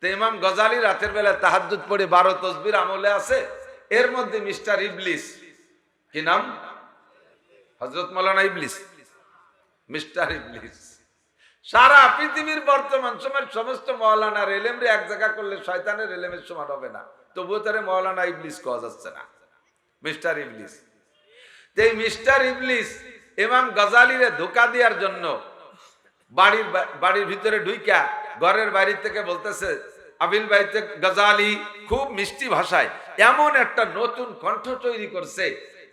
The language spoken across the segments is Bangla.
তো ইমাম গজালি রাতের বেলা তাহাজ্জুদ পড়ে 12 তসবির আমলে আছে। এর মধ্যে মিস্টার ইবলিস, কি নাম? হযরত মাওলানা ইবলিস, মিস্টার ইবলিস। সারা পৃথিবীর বর্তমান সময়ের সমস্ত মাওলানার এলেমরে এক জায়গা করলে শয়তানের এলেমের সমান হবে না, তবুও তারে মাওলানা ইবলিস কওয়া যাচ্ছে না, মিস্টার ইবলিস। এই মিস্টার ইবলিস ইমাম গজালিরে ধোঁকা দেওয়ার জন্য বাড়ির ভিতরে ঢুইকা ঘরের বাইরে থেকে বলতেছে, আবিল বাইতে গজালি খুব মিষ্টি ভাষায় এমন একটা নতুন কণ্ঠ তৈরি করছে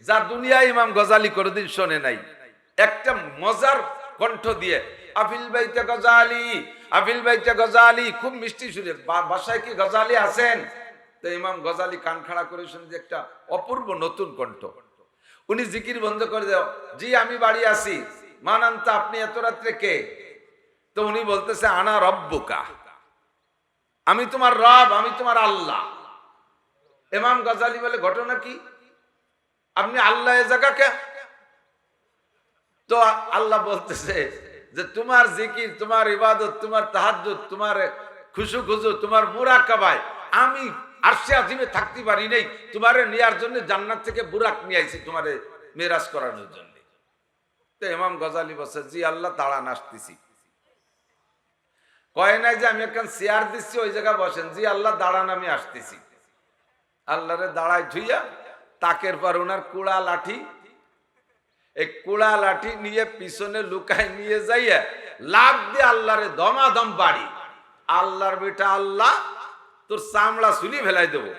যা দুনিয়ায় ইমাম গজালি কোনোদিন শোনে নাই। একটা মজার কণ্ঠ দিয়ে আবিল বাইতে গজালি, আবিল বাইতে গজালি, খুব মিষ্টি সুরে। বাসায় কি গজালি আছেন? তো ইমাম গজালি কান খাড়া করে শুনে যে একটা অপূর্ব নতুন কণ্ঠ। উনি জিকির বন্ধ করে দেও, জি আমি বাড়ি আছি। মানান্তা, আপনি এত রাত্রে কে? তো উনি বলতেছে, আনা রব্বুকা, আমি তোমার রব, আমি তোমার আল্লাহ। ইমাম গজালি বলে, ঘটনা কি? আপনি আল্লাহ এ জায়গাকে? তো আল্লাহ বলতেছে যে তোমার জিকির, তোমার ইবাদত, তোমার তাহাজ্জুদ, তোমার খুশু খুজু, তোমার মুরাকাবায় আমি আরশে আজিমে থাকতে পারি নাই। তোমারে নেয়ার জন্য জান্নাত থেকে বুরাক নিয়ে আইছি তোমারে মেরাজ করানোর জন্য। তো ইমাম গজালি বলছে, জি আল্লাহ দাঁড়ান আসতেছি। কয় নাই যে আমি এখন চেয়ার দিচ্ছি ওই জায়গায় বসেন, জি আল্লাহ দাঁড়ান আমি আসতেছি। আল্লাহরে দাঁড়ায় ধুইয়া তাকের পর ওনার কুড়া লাঠি, এই কুড়া লাঠি নিয়ে পিছনে লুকায় নিয়ে যাইয়া লাফ দিয়ে আল্লাহরে দমাদম বাড়ি। আল্লাহর বেটা আল্লাহ, তোর চামড়া চুলি ফেলাই দেবো।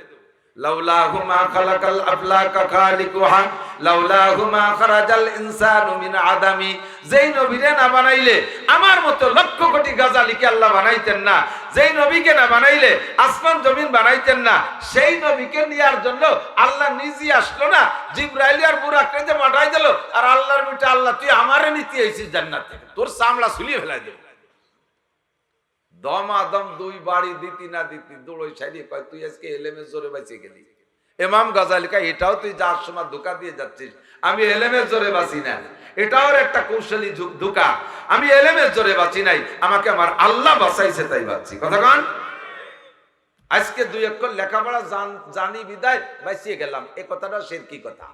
লাউলাহু মা খালাকাল আফলাকা খালিকুহা লাউলাহু মা খারাজাল ইনসানু মিন আদামি। যেই নবীরে না বানাইলে আমার মতো লক্ষ কোটি গাজালিকে আল্লাহ বানাইতেন না। যেই নবীকে না বানাইলে আসমান জমিন বানাইতেন না। সেই নবীকে নেয়ার জন্য আল্লাহ নিজে আসলো না, জিবরাইল আর বুরাককে যে পাঠাই দিল। আর আল্লাহর বেটা আল্লাহ, তুই আমারে নিতে আইছিস জান্নাত থেকে, তোর চামড়া চুলিয়ে ফেলাই দেব। দমাদম দুই বাড়ি দিতি না দিতি দৌড়ই ছাড়িয়ে কয়, তুই আজকে এলেমের জোরে বাঁচে গেলি। ইমাম গজালি কয়, এটাও তুই যার সময় ধোঁকা দিয়ে যাচ্ছিস, আমি এলেমের জোরে বাঁচি না। এটাও একটা কৌশলী ধোঁকা, আমি এলেমের জোরে বাঁচি নাই, আমাকে আমার আল্লাহ বাঁচাইছে তাই বাঁচি। কথা কন? আজকে দুই অক্ষর লেখাপড়া জানি বিদায় বাঁচিয়ে গেলাম, এ কথাটা শিরকি কথা।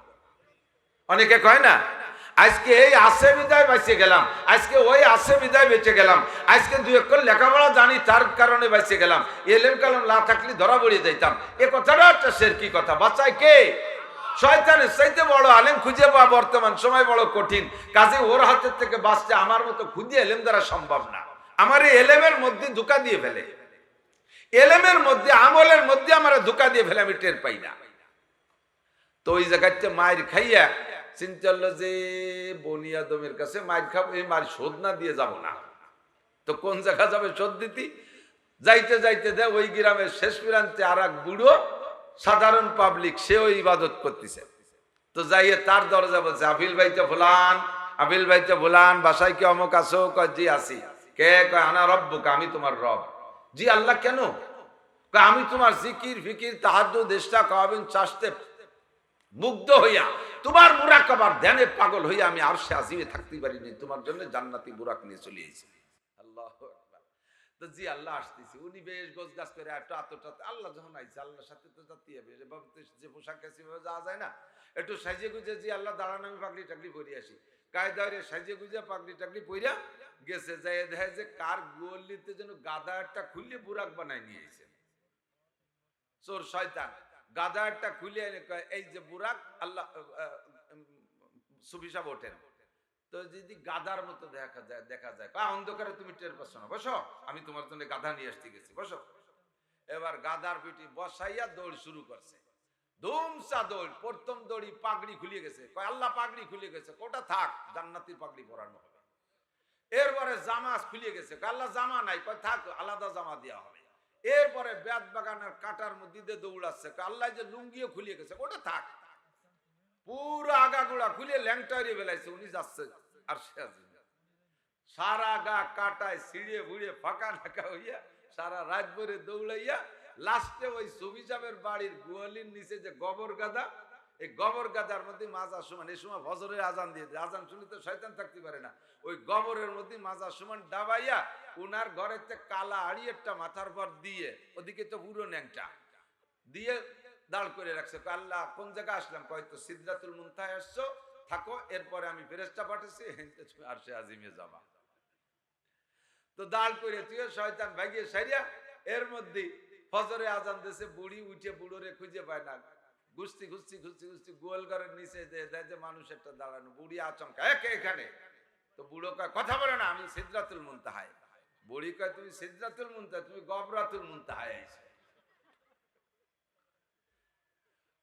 অনেকে কয় না, আজকে এই আসে বিদায় বেঁচে গেলাম, আজকে ওই আসে বিদায় বেঁচে গেলাম, আজকে দুই অক্ষর লেখাপড়া জানি তার কারণে বেঁচে গেলাম, এলেম কালাম না থাকলে ধরা পড়ে যাইতাম। এ কথাটা একটা শিরকি কথা। বাঁচায় কে? শয়তানের চাইতে বড় আলেম খুঁজে পাওয়া বর্তমান সময় বড় কঠিন। কাজে ওর হাতের থেকে বাঁচতে আমার মতো খুঁজে এলেম দ্বারা সম্ভব না। আমার এই এলেমের মধ্যে ধোঁকা দিয়ে ফেলে, এলেমের মধ্যে আমলের মধ্যে আমার ধোঁকা দিয়ে ফেলে, আমি টের পাই না। তো ওই জায়গাতে মায়ের খাইয়া চিন্তা হলো যে বনিয়াদমের কাছে মায়ের খাবো, এই মায়ের শোধ না দিয়ে যাব না। তো কোন জায়গা যাবে শোধ দিতে? যাইতে যাইতে দেয় ওই গ্রামের শেষ প্রান্তে আর এক বুড়ো সাধারণ পাবলিক, সে ওই ইবাদত করতেছে। তো যাইয়ে তার দরজা বলছে, আবিল ভাইতে ফুলান, আবিল ভাইতে ফুলান, বাসায় কি অমুক আসো? কয় জি আসি। কে? কয় আনা রব্বুকা, আমি তোমার রব। জি আল্লাহ কেন? কয় আমি তোমার জিকির ফিকির তাহাজ্জুদ ইশরা কাওয়াবিন চাষতে মুগ্ধ হইয়া, তোমার মুরাকাবার ধ্যানে পাগল হইয়া আমি আরশে আজিমে থাকতে পারিনি, তোমার জন্য জান্নাতি বুরাক নিয়ে চলে এসেছি। আল্লাহু আকবার। তো জি আল্লাহ আসতেছি। উনি বেশ গোছ গাছ করে একটু আত্মটাতে, আল্লাহ যখন আইছে আল্লাহর সাথে তো যাতে হবে, এভাবে যে পোশাক আছে এভাবে যাওয়া যায় না। একটু সাজিয়ে গুজে জি আল্লাহ দাঁড়ান, আমি পাগড়ি টাগড়ি পরে আসি। কায়দারে সাজিয়ে গুজে পাগড়ি টাগড়ি পইরা গেছে, যাই দেখে যে কার গোয়ালিতে যেন গাদা একটা খুললে বুরাক বানাই নিয়ে এসেছে। চোর শয়তান গাদা একটা খুলে এনে এই যে বুরাক, আল্লাহ সুফি সাহেব ওঠেন। তো যদি গাদার মতো দেখা যায় অন্ধকারে তুমি টের পাচ্ছ না, বসো, আমি তোমার জন্য গাধা নিয়ে আসতে গেছি, বসো। এবার গাদার পিঠে বসাইয়া দৌড় শুরু করছে, ধুমসা দৌড়। প্রথম দৌড়ি পাগড়ি খুলে গেছে, কয় আল্লাহ পাগড়ি খুলে গেছে, কোটা থাক, জান্নাতি পাগড়ি পরানো হবে। এরপরে জামা খুলে গেছে, আল্লাহ জামা নাই, কয় থাক, আলাদা জামা দেওয়া হবে। এরপরে বেত বাগানের কাটার মধ্যে দিয়ে দৌড়াচ্ছে, আল্লাহ যে লুঙ্গিও খুলে গেছে, ওটা থাক। পুরো আগাগুড়া খুলে ল্যাংটা বেলাইছে, উনি যাচ্ছে আর সারা গা কাটায় ছিঁড়ে ভুড়ে ফাঁকা নাকা হইয়া সারা রাত ভরে দৌড়াইয়া লাস্টে ওই সুফি সাহেবের বাড়ির গোয়ালির নিচে যে গোবর গাদা, এই গোবর গাদার মধ্যে মাজার সমান, এই সময় ফজরের আজান দিয়ে দেয়, আজান শুনলে তো শয়তান থাকতে পারে না, ওই গোবরের মধ্যে মাজার সমান ডাবাইয়া উনার ঘরেতে কালা হাড়ি একটা মাথার পর দিয়ে, ওদিকে তো বুড়ো ন্যাংটা দিয়ে দাঁড় করে রাখছে। আল্লাহ কোন জায়গায় আসলাম? হয়তো সিদরাতুল মুনতাহায় আসছো, থাকো, এরপরে আমি ফেরেশতা পাঠাচ্ছি, তুমি আরশে আজিমে যাবা। তো দাঁড় করে তুই শয়তান ভাগিয়ে সারিয়া এর মধ্যে ফজরে আজান দেশে বুড়ি উঠে বুড়োরে খুঁজে পায় না, ঘুষতি ঘুষতি ঘুষতি ঘুষতি গোয়াল ঘরের নিচে দেয় যে মানুষ একটা দাঁড়ানো, বুড়ি আচমকা একে এখানে। তো বুড়ো কয় কথা বলে না, আমি সিদরাতুল মুনতাহায়। বুড়ি কয় তুমি সিদরাতুল মুনতাহা, তুমি গবরাতুল মুনতাহায় আইছো।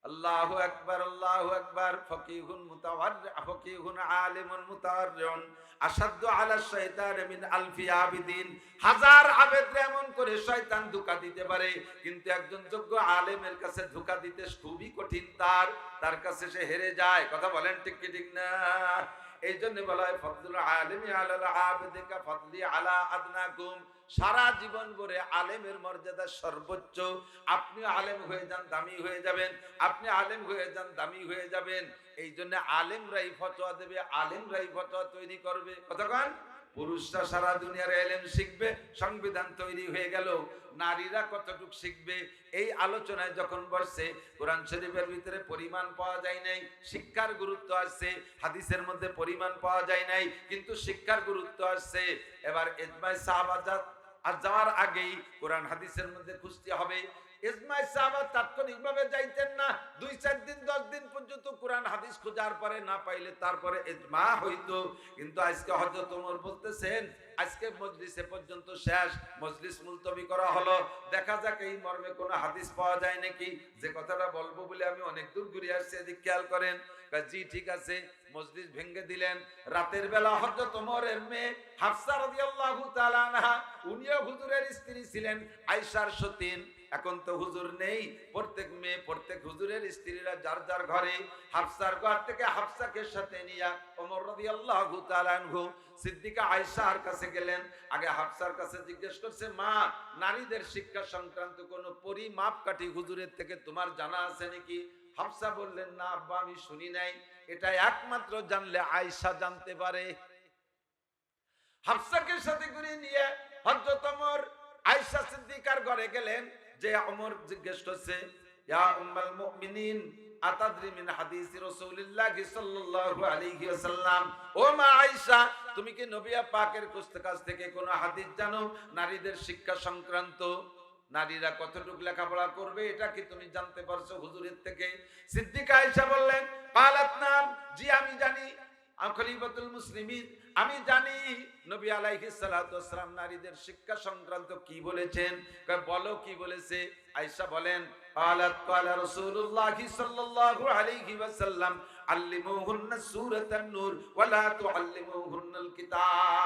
আল্লাহু আকবার, আল্লাহু আকবার। ফকিহুন মুতাওয়াররি, ফকিহুন আলিমুন মুতাওয়াররিউন আশাদ্দু আলা শাইতান মিন আলফি আবিদিন। হাজার আবেদরে এমন করে শয়তান ধোঁকা দিতে পারে, কিন্তু একজন যোগ্য আলেমের কাছে ধোঁকা দিতে খুবই কঠিন। তার কাছে সে হেরে যায়। কথা বলেন ঠিক কি ঠিক না? এই জন্য বলা হয় ফজলুল আলিমি আলাল আবিদি কা ফজলি আলা আদনাকুম। সারা জীবন ভরে আলেমের মর্যাদা সর্বোচ্চ। আপনি আলেম হয়ে যান, দামি হয়ে যাবেন। আপনি আলেম হয়ে যান, দামি হয়ে যাবেন। এই জন্য আলেমরাই ফতোয়া দেবে, আলেমরাই ফতোয়া তৈরি করবে। কতক্ষণ? পুরুষরা সারা দুনিয়ার এলেম শিখবে, সংবিধান তৈরি হয়ে গেল। নারীরা কতটুকু শিখবে? এই আলোচনায় যখন বসছে, কোরআন শরীফের ভিতরে পরিমাণ পাওয়া যায় নাই, শিক্ষার গুরুত্ব আসছে। হাদিসের মধ্যে পরিমাণ পাওয়া যায় নাই, কিন্তু শিক্ষার গুরুত্ব আসছে। এবার ইজমায়ে সাহাবা আর যাওয়ার আগেই কোরআন হাদিসের মধ্যে খুঁজতে হবে। ইজমায়ে সাহাবা তাৎক্ষণিকভাবে যাইতেন না, 2-4 দিন 10 দিন পর্যন্ত কোরআন হাদিস খোঁজার পরে না পাইলে তারপরে ইজমা হইতো। কিন্তু আজকে হযরত ওমর বলতেছেন আজকে মজলিসে পর্যন্ত শেষ, মজলিস মুলতবি করা হলো, দেখা যাক এই মর্মে কোনো হাদিস পাওয়া যায় নাকি। যে কথাটা বলবো বলে আমি অনেক দূর ঘুরে আসছি, এদিক খেয়াল করেন। জি ঠিক আছে, মজলিস ভেঙে দিলেন। রাতের বেলা হযরত ওমরের মেয়ে হাফসা রাদিয়াল্লাহু তাআলা আনহা, উনিও হুজুরের স্ত্রী ছিলেন, আয়েশার সতীন। এখন তো হুজুর নেই, প্রত্যেক মেয়ে প্রত্যেক হুজুরের স্ত্রীরা যার যার ঘরে। হাফসার ঘর থেকে হাফসাকে সাথে নিয়ে ওমর রাদিয়াল্লাহু তাআলা আনহু সিদ্দিকা আয়েশার কাছে গেলেন। আগে হাফসার কাছে জিজ্ঞেস করছে, মা, নারীদের শিক্ষা সংক্রান্ত কোনো পরিমাপকাঠি হুজুরের থেকে তোমার জানা আছে নাকি? হাফসা বললেন, না আব্বা, আমি শুনি নাই। এটা একমাত্র জানলে আয়েশা জানতে পারে। হাফসাকে সাথে করে নিয়ে হযরত ওমর আয়েশা সিদ্দিকার ঘরে গেলেন। যে ওমর জিজ্ঞেস করছে, ইয়া উম্মাল মুমিনিন আতাদরি মিন হাদিস রাসূলুল্লাহ সাল্লাল্লাহু আলাইহি ওয়াসাল্লাম, ও মা আয়েশা, তুমি কি নবী পাকের কাছ থেকে কোন হাদিস জানো নারীদের শিক্ষা সংক্রান্ত? নারীরা কতটুকু লেখাপড়া করবে এটা কি তুমি জানতে পারছো হুজুরের থেকে? সিদ্দিকা আয়েশা বললেন, কালাত নাম, জি আমি জানি। খলিফাতুল মুসলিমিন, আমি জানি নবী আলাইহিস সালাতু ওয়াস সালাম নারীদের শিক্ষা সংক্রান্ত কি বলেছেন। বলো কি বলেছে? আয়েশা বলেন, قالت قال رسول الله صلى الله عليه وسلم علموهن سورة النور ولا تعلموهن الكتاب।